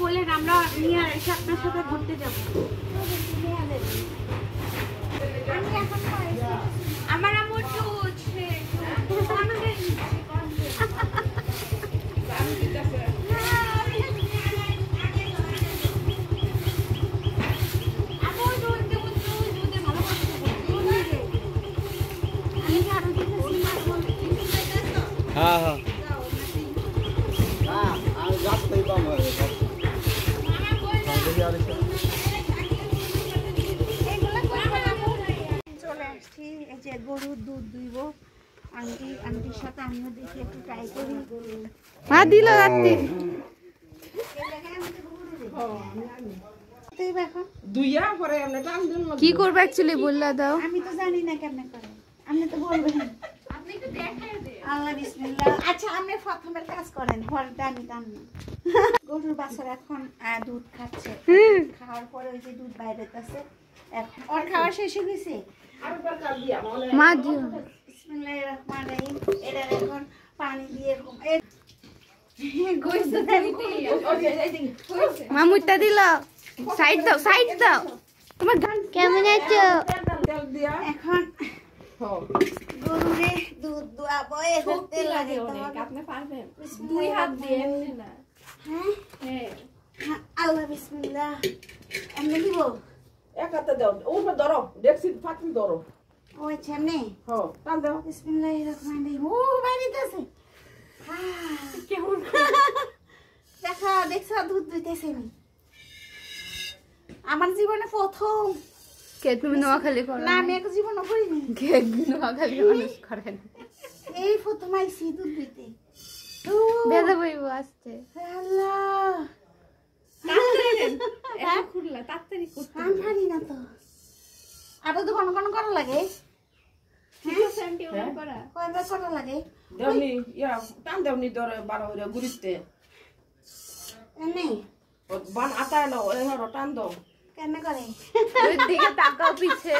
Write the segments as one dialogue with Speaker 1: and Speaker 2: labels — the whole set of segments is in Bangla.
Speaker 1: বলেন, আমরা নিয়ে এসে আপনার সাথে ঘুরতে যাবো। আমার আম্মু একটু
Speaker 2: হ্যাঁ হ্যাঁ
Speaker 1: চলে আসছি। এই যে গরুর দুধ দুইব আন্টির সাথে আমিও দেখি একটু ট্রাই করি।
Speaker 3: মা দিল রাত্রি কি করবে অ্যাকচুয়ালি বললা দাও।
Speaker 1: আমি তো জানি না কেমনে করে, আপনি তো বলবেন। আল্লাহ বিসমিল্লাহ। আচ্ছা আপনি প্রথমের কাজ করেন, পরেরটা আমি টানবো। গরুর বাছুর এখন দুধ খাচ্ছে, খাওয়ার পরে ওই যে দুধ বাইরেতেছে। এখন ওর খাওয়া শেষ হয়ে গেছে।
Speaker 3: মা দিও
Speaker 1: বিসমিল্লাহির রহমানির রহিম। এটা এখন পানি দিয়ে
Speaker 3: মা মুইটা দিল। সাইড দাও তোমার গান কেমন আছো।
Speaker 1: এখন গরুরে দুধ দুয়াবো। এতে লাগে
Speaker 4: আপনি পারবেন 2 হাত দিয়ে এমনি না।
Speaker 1: হ্যাঁ আল্লাহ বিসমিল্লাহ। এমনি দিব
Speaker 5: এক হাতে দাও, উপরে ধরো, ডেক্সি ফাটিল ধরো।
Speaker 1: ওই এমনি
Speaker 5: হ্যাঁ, টান দাও।
Speaker 1: বিসমিল্লাহির রহমানির রহিম। ও বাইরেতেছে কেমন দেখা দেখছ দুধ দুইতেছে। আমার জীবনে প্রথম।
Speaker 3: কে তুমি নোয়াখালী করো
Speaker 1: না আমি এক জীবনও করিনি।
Speaker 3: কে নোয়াখালী মানুষ করে না।
Speaker 1: এই প্রথম আইছি দুধ দিতে।
Speaker 3: বেদা বইব আসছে।
Speaker 1: আল্লাহ
Speaker 4: তাড়াতাড়ি করতে
Speaker 1: আমি পারি না তো। আরো তো কোন কোন করা লাগে। কয়বার করা লাগে।
Speaker 5: দেওনি ইয়া টান দেওনি ধরে বারো হইরা গুরিতে।
Speaker 1: এমনি
Speaker 5: বান আটায় নাও, এই হরো টান দাও।
Speaker 1: কেমনে করে।
Speaker 3: ওই দিকে তাকাও পিছে।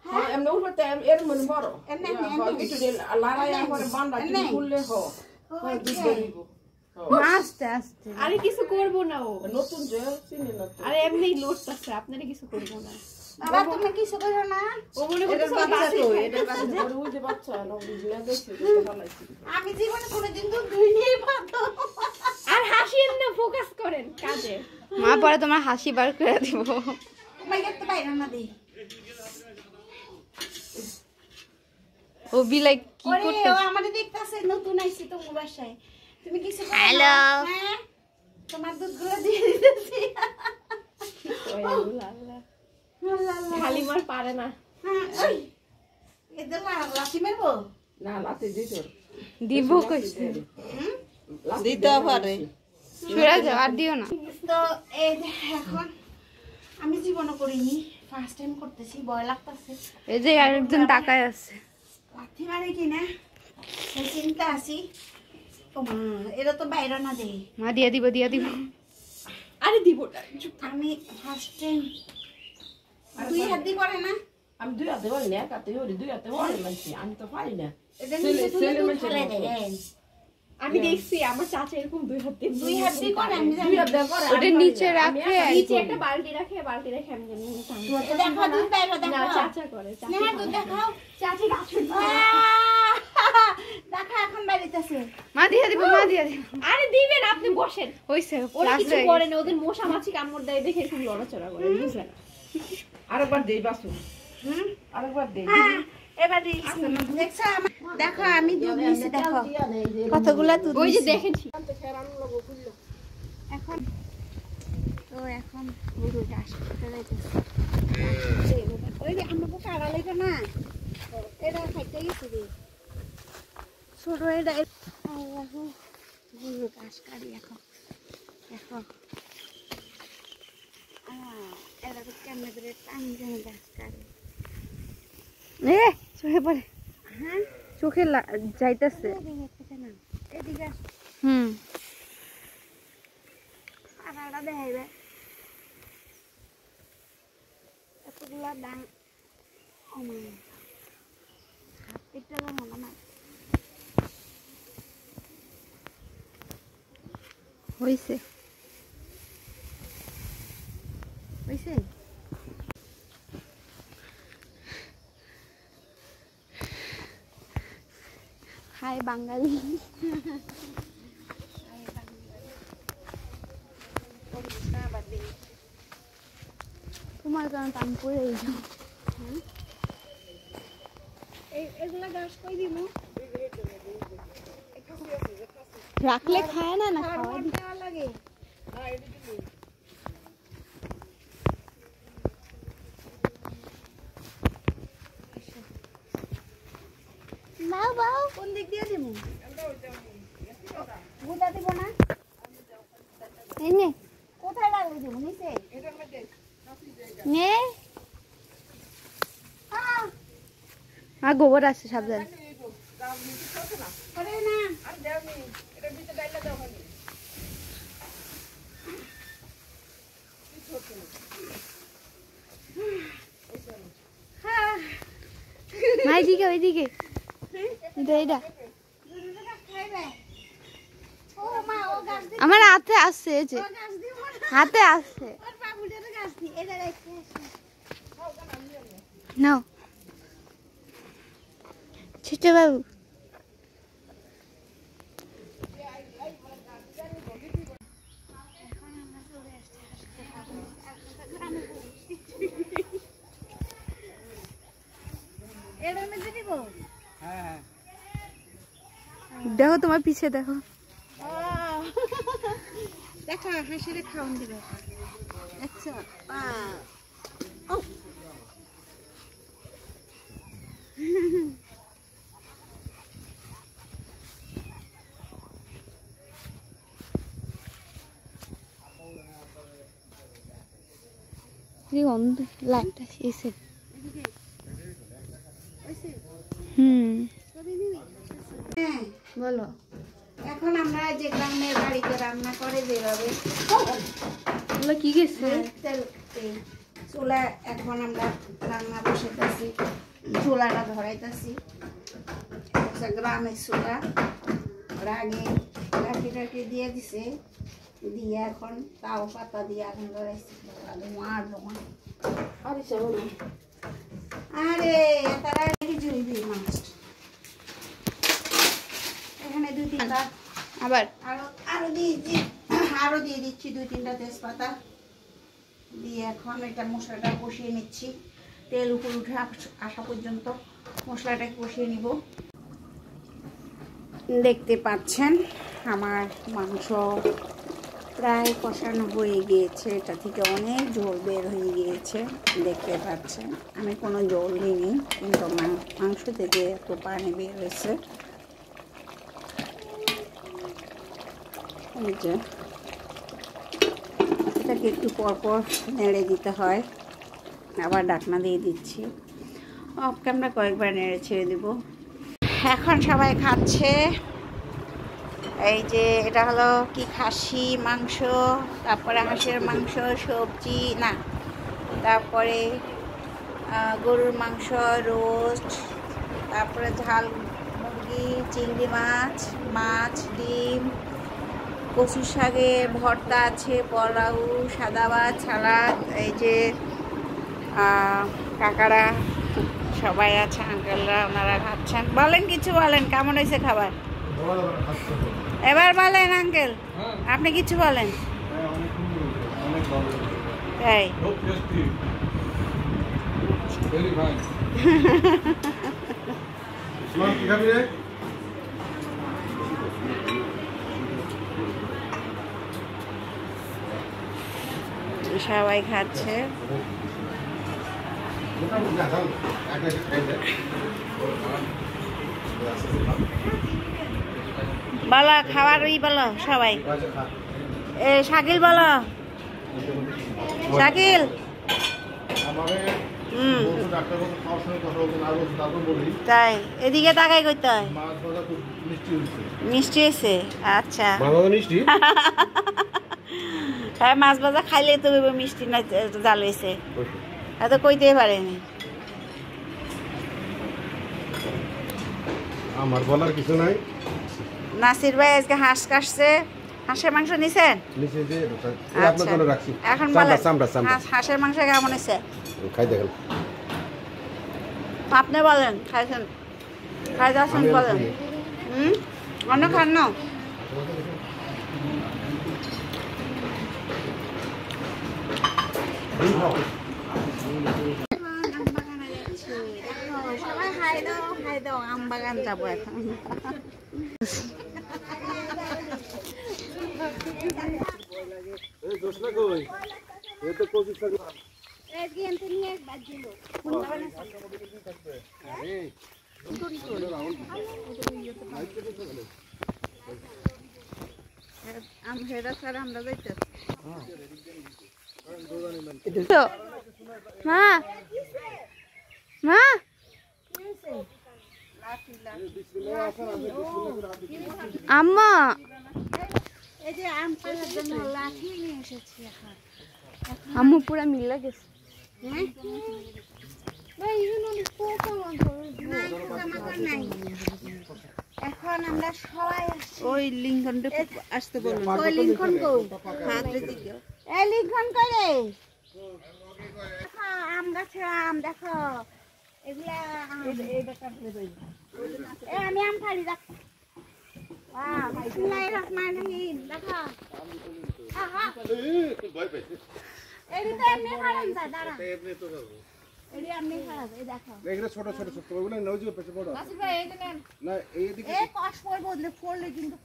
Speaker 5: হ্যাঁ এমনি উঠতে এর মনে বড়।
Speaker 1: এমনি
Speaker 5: একটু লাড়াইয়া করে বান্দা কি খুললে হ। হয় দুধ বেরিব।
Speaker 3: আস্তে আস্তে।
Speaker 4: আরে কিছু করব না ও।
Speaker 5: নতুন যে চিনি না।
Speaker 4: আরে এমনি লোডটাছে, আপনারা কিছু করব না।
Speaker 1: বাবা তুমি কিছু করো না।
Speaker 4: ও মনে করতে
Speaker 5: বাচ্চা তো এটা কাছে বড় ওই যে বাচ্চা না বুঝলে দেখছি ভালোইছি।
Speaker 1: আমি জীবনে কোনোদিন দুধ দুইনি পাতো।
Speaker 4: আর হাসিয়েন না, ফোকাস করেন কাজে।
Speaker 3: মা পরে তোমার হাসি বার করে দিব।
Speaker 1: মাইকে তো বাইরে না দেই।
Speaker 3: ও বিলাই কি
Speaker 1: ওরে
Speaker 3: করতে।
Speaker 1: ও আমারে দেখতাছে, নতুন আইছি তো বাসায়। তুমি কিছু করো না।
Speaker 3: হ্যালো।
Speaker 1: হ্যাঁ তোমার দুধগুলো দিয়ে দিতেছি।
Speaker 4: ওই আল্লাহ আল্লাহ। হালিমার পারে না।
Speaker 1: হ্যাঁ ওই এদের লাঠি মারবো।
Speaker 5: না লাতে দিছো।
Speaker 3: দিব কইছে।
Speaker 5: দিতে পারে।
Speaker 3: সরে যাও আর দিও না।
Speaker 1: তো এই যে এখন আমি জীবনও করিনি, ফার্স্ট টাইম করতেছি, ভয় লাগতেছে।
Speaker 3: এই যে আরেকজন তাকায় আছে।
Speaker 1: লাঠি মারে কিনা সেই চিন্তা আছি। ও মা এটা তো বাইরে না দেই।
Speaker 3: মা দিয়া দিব।
Speaker 4: আরে দিব না।
Speaker 1: আমি ফার্স্ট টাইম। দুই হাত দিয়ে করে না।
Speaker 5: আমি দুই হাতে বলি না, এক হাতে ওরে দুই হাতে ওরে মানছি, আমি তো পারি না।
Speaker 1: এটা নিচে তুলে দুধ ফেলে দেন।
Speaker 4: আমি দেখছি আমার চাচা এরকম 2 হাত দিয়ে
Speaker 1: দুই হাত দিয়ে করে, আমি জানি।
Speaker 5: দুই হাতে করে।
Speaker 3: ওটা নিচে রাখে।
Speaker 4: নিচে একটা বালতি রাখে আমি জানি
Speaker 1: দেখো দুধ বাইরে
Speaker 4: না
Speaker 1: দেখো।
Speaker 4: চাচা করে।
Speaker 1: না দুধ দেখাও।
Speaker 4: চাচি গাছে
Speaker 1: দেখা এখন বাইরেতেছে।
Speaker 3: মা দিয়া দিব।
Speaker 4: আরে দিবেন, আপনি বসেন।
Speaker 3: হইছে
Speaker 4: ওরা কিছু করে না, ওদের মশা মাছি কামড় দেয় দেখে খুব লড়াচড়া করে, বুঝলেন।
Speaker 5: আরেকবার দেই বাসু। আরেকবার দেই।
Speaker 1: এবার দেখছো দেখো আমি দুধ নিছি দেখো কতগুলা দুধ।
Speaker 4: ওই যে দেখেছি।
Speaker 1: এখন তো এখন গরু ঘাস খেতে যাইতেছে। ওই যে আমাকে কাড়া লাগে না, এটা খাইতে গেছি রে ছোট এটা। গরু ঘাস কাড়ি এখন দেখো। এটা তো কেমন করে টান যায় ঘাস কাড়ি।
Speaker 3: এ চোখে পড়ে।
Speaker 1: হ্যাঁ
Speaker 3: চোখে যাইতেছে।
Speaker 1: এদিকে কাড়াটা দেখাইবে এতগুলা ডাং। হাতটা মনে না
Speaker 3: হইছে। হয়েছে? হাই বাঙালি। তোমার কারণ আমি পড়ে
Speaker 1: এগুলা গাছ কই দিব
Speaker 3: রাখলে খায় না, না খাওয়া
Speaker 1: দেওয়া লাগে।
Speaker 3: নাও বাও।
Speaker 1: কোন দিক দিয়ে দিব? গুদা দিব না?
Speaker 3: এই নে
Speaker 1: কোথায় লাগবে দিব? নিচে?
Speaker 3: নে। আর গোবর আছে সাবধানে।
Speaker 1: করে না।
Speaker 3: মা এদিকে ওইদিকে। এটা এটা
Speaker 1: খাইবে? ও মা ও গাছ দি
Speaker 3: আমার হাতে আসছে, এই যে
Speaker 1: ও গাছ দিব না।
Speaker 3: হাতে আসছে।
Speaker 1: ওর বাবুটার গাছ দি এটা রেখে আসো।
Speaker 3: নাও ছোট বাবু।
Speaker 1: এটার মধ্যে দিব?
Speaker 2: হ্যাঁ
Speaker 3: দেখো তোমার পিছে দেখো।
Speaker 1: দেখো হাসিরে খাওয়ান দিবে। আচ্ছা ও
Speaker 3: লাইটটা এসে হুম বলো।
Speaker 1: এখন আমরা যে গ্রামের বাড়িতে রান্না করে যেভাবে
Speaker 3: বলো কি গেছে?
Speaker 1: চুলা এখন আমরা রান্না বসাইতেছি, চুলাটা ধরাইতেছি। গ্রামের চুলা ওরা আগে লাঠি টাঠি দিয়ে দিছে, দিয়ে এখন তাও পাতা দিয়ে আগুন ধরাইছি। ধোঁয়ার ধোঁয়া। আরে তারা জুইবি মাছ এখানে 2-3টা
Speaker 3: আবার
Speaker 1: আরো দিয়ে দিচ্ছি 2-3টা তেজপাতা দিয়ে এখন এটা মশলাটা কষিয়ে নিচ্ছি। তেল উপর উঠে আসা পর্যন্ত মশলাটা কষিয়ে নিব। দেখতে পাচ্ছেন আমার মাংস প্রায় কষানো হয়ে গিয়েছে, এটা থেকে অনেক ঝোল বের হয়ে গিয়েছে। দেখতে পাচ্ছেন আমি কোনো জল দিইনি, কিন্তু মাংস থেকে এত পানি বের হয়েছে। এই যে এটাকে একটু পরপর নেড়ে দিতে হয়, আবার ঢাকনা দিয়ে দিচ্ছি। অফ ক্যামেরা কয়েকবার নেড়ে ছেড়ে দেব। এখন সবাই খাচ্ছে। এই যে এটা হলো কি খাসি মাংস, তারপরে হাঁসের মাংস, সবজি না, তারপরে গরুর মাংস রোস্ট, তারপরে ঝাল মুরগি, চিংড়ি মাছ, মাছ, ডিম, কচু শাকের ভর্তা আছে, পোলাও, সাদা ভাত, সালাদ। এই যে কাকারা সবাই আছে, আঙ্কেলরা, ওনারা খাচ্ছেন। বলেন কিছু বলেন, কেমন হয়েছে খাবার? এবার বলেন আঙ্কেল, আপনি কিছু বলেন। তাই সবাই খাচ্ছে। বলো খাবার বলো সবাই। শাকিল বলো, শাকিল। তাই এদিকে তাকাই করতে হয়। মিষ্টি হয়েছে? আচ্ছা হ্যাঁ, মাছ ভাজা খাইলে তো মিষ্টি না জাল হয়েছে, এত কইতেই পারেনি।
Speaker 6: আমার বলার কিছু নাই।
Speaker 1: নাসির ভাই আজকে হাঁস কাটছে, হাঁসের মাংস নিছেন? এখন বলেন হাঁসের মাংস কেমন হয়েছে? আপনি বলেন খাইছেন, খাই যাচ্ছেন বলেন। অন্য খান না? সবাই খাই দাও, আম বাগান যাবো এখন।
Speaker 3: মা মা আম্মা
Speaker 1: এই যে আম পাড়ার জন্য লাঠি নিয়ে এসেছি এখন।
Speaker 3: আম্মু পুরা মিলে গেছে।
Speaker 1: এখন আমরা সবাই ওই লিঙ্কনটা আসতে বলুন। ওই লিঙ্কন কো হাতে দিও। এই লিঙ্কন করে দেখো আম গাছে আম দেখো এগুলা আমি আম খালি দেখো। বিসমিল্লাহির রহমানির রহিম দেখো। এইটা এমনি খারাপ যা দাঁড়া। এইটা এমনি খারাপ এই দেখো।
Speaker 2: এগুলো ছোট ছোট ছোট ওগুলো নাও যে পেছে বড়।
Speaker 1: আসিফ ভাই এই দেন।
Speaker 2: না এইদিকে
Speaker 1: এই কষ বদলে ফোড়লে কিন্তু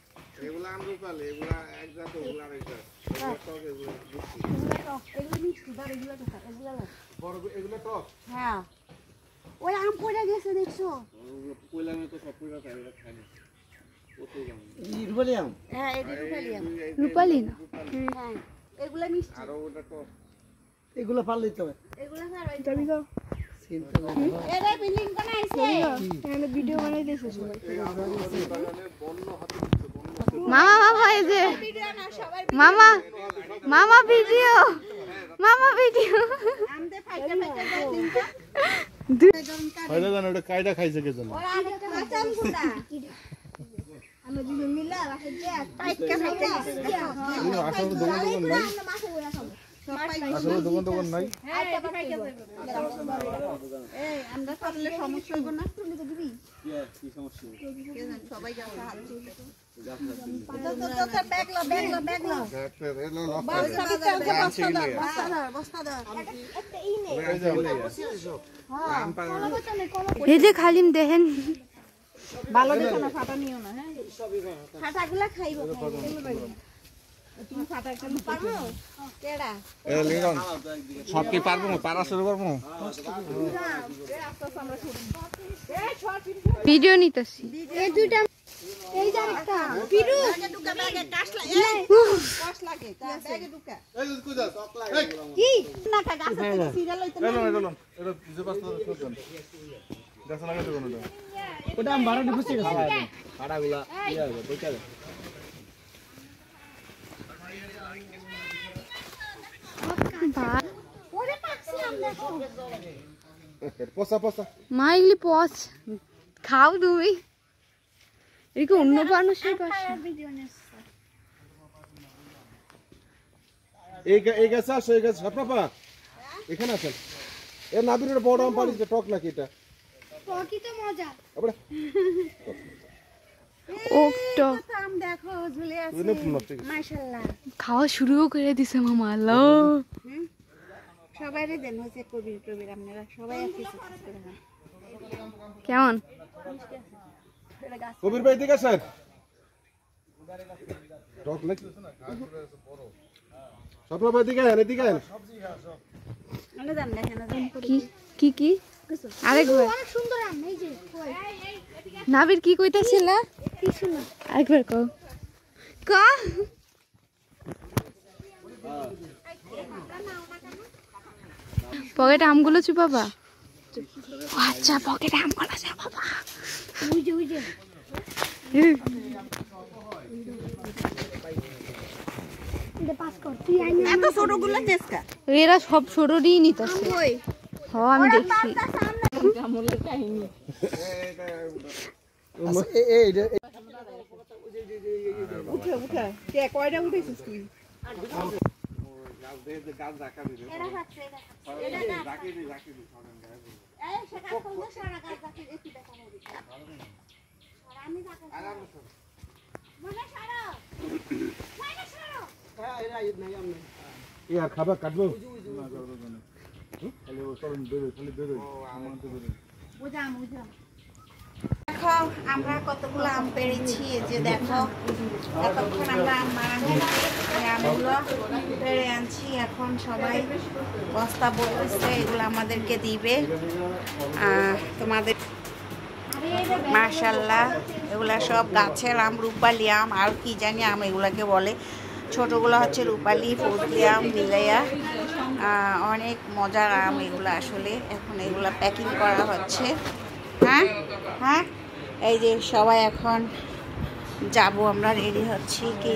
Speaker 2: এগুলো আমরুপাল এগুলো এক জাত ওগুলো আরেক জাত।
Speaker 1: এগুলো মিষ্টি দাঁড়া এগুলো দেখা এগুলো
Speaker 2: বড় এগুলো টক।
Speaker 1: হ্যাঁ ওই আম পড়ে গেছে দেখছো?
Speaker 2: কইলামে তো সব পুরো খাই এটা খাই না। কতই দাম।
Speaker 1: হ্যাঁ এই রূপালি আম।
Speaker 3: রূপালি না
Speaker 1: হ্যাঁ এগুলো মিষ্টি।
Speaker 2: আর ওটা টক।
Speaker 6: এগুলো পারলেই তো
Speaker 1: এগুলো স্যার ওই যাবি গো। এরে বিল্ডিং বানাইছে।
Speaker 3: এখানে ভিডিও বানাইতেছে সবাই।
Speaker 2: এই আমাদের বাগানে বন্য হাতি
Speaker 3: মামা মামা এই যে
Speaker 1: ভিডিও না সবার
Speaker 3: মামা মামা ভিডিও মামা ভিডিও
Speaker 1: আমদে ফাইটা ফাইটা দিন তো
Speaker 2: হয়তো জানো ওটা কায়দা খাইছে কে জানো।
Speaker 1: ওরা আগে খাচাম গুড়া আমরা দুজন মিলে রাখে যে পাইকা ফাইটা
Speaker 2: তুমি আসলে দোকান দোকান নাই। আসলে দোকান নাই।
Speaker 1: এই আমরা করলে সমস্যা হবে না তুমি তো দিবি
Speaker 2: কি সমস্যা?
Speaker 1: সবাই যাও সাহায্য তো ব্যাগলো
Speaker 2: একটা এলো লক
Speaker 1: বস্তা ধর একটা ই নে
Speaker 3: এই যে খালিম দেখেন
Speaker 1: ভালো দেখো না ফাটা নিও না হ্যাঁ ফাটাগুলা খাইবো তুমি ফাটা একটা পারো কেডা
Speaker 2: এ লিঙ্গন সব কি পারবো না পারা শুরু করবো।
Speaker 3: ভিডিও নিতেছি
Speaker 1: এই দুইটা এই যে একটা পিরু ব্যাগে ঢুকা ব্যাগে কাশ লাগে কাশ লাগে তা ব্যাগে ঢুকা
Speaker 2: এই কুদা সক লাগে
Speaker 1: কি না কা গাছ থেকে সিরিয়াল হইতো না
Speaker 2: এটা যে পাঁচটা শুনছেন গাছ লাগাতে কোন না
Speaker 6: ওটা আম বাড়ানি বুঝতে গেছে
Speaker 2: ফাড়াগুলা ইয়া হবে দেখা যায়।
Speaker 1: ওরে পাকছি আম দেখো
Speaker 2: পোসা পোসা
Speaker 3: মা এগুলি পচ খাও তুমি এদিকে অন্য মানুষের পাশে
Speaker 1: ভিডিও নেছ
Speaker 2: এই গাছ আসো এই গাছ সপাপা এখানে আছেন এর নাবির বড় আম পারিস টক নাকি এটা
Speaker 1: টকি তো মজা
Speaker 2: আবার
Speaker 3: ওকটো
Speaker 1: আম দেখো ঝুলে আছে মাশাআল্লাহ
Speaker 3: খাওয়া শুরুও করে দিছে মামা আল্লাহ
Speaker 1: সবাইরে দেন হচ্ছে কবির কবির আপনারা সবাই আছে
Speaker 3: কেমন
Speaker 2: কবির ভাই দিকে স্যার টক নাকি সপনা ভাই দিকে আন এদিকে আন
Speaker 1: মানে দাম দেখেন
Speaker 3: কি কি কি আরেকবার
Speaker 1: অনেক সুন্দর আম এই যে
Speaker 3: নাবির কি কইতাছিল
Speaker 1: কি সুন্দর
Speaker 3: আরেকবার কও ক পকেটে আমগুলো চুপাবা আচ্ছা পকেটে আমগুলো চুপাবা
Speaker 1: উইজে এত ছোটগুলো নেসকা
Speaker 3: এরা সব ছোটই নিতেছে
Speaker 1: কই
Speaker 3: হ্যাঁ আমি দেখছি
Speaker 4: আমলের কাহিনী
Speaker 6: এই
Speaker 5: উঠে উঠে কে কয়টা উঠেছিস তুই
Speaker 1: এরা খাচ্ছে এটা এই সেটা কোন সারা গাছ রাখি একটু দেখা হবে আমি রাখা মনে সারা
Speaker 6: হ্যাঁ এরা নাই আমি
Speaker 2: এ আর খাবার কাটবো
Speaker 1: দেখো আমরা কতগুলো আম পেরেছি এই যে দেখো এতক্ষণ আমরা আম মারা হয়েছি এই আমগুলো পেরে আনছি এখন সবাই বস্তা বলতেছে এগুলো আমাদেরকে দিবে তোমাদের মাশাআল্লাহ এগুলা সব গাছের আম রূপালি আম আর কি জানি আম এগুলাকে বলে ছোটগুলো হচ্ছে রূপালি ফজলি আম বিলাইয়া অনেক মজার আম এগুলো আসলে এখন এগুলা প্যাকিং করা হচ্ছে হ্যাঁ হ্যাঁ এই যে সবাই এখন যাব আমরা রেডি হচ্ছি কি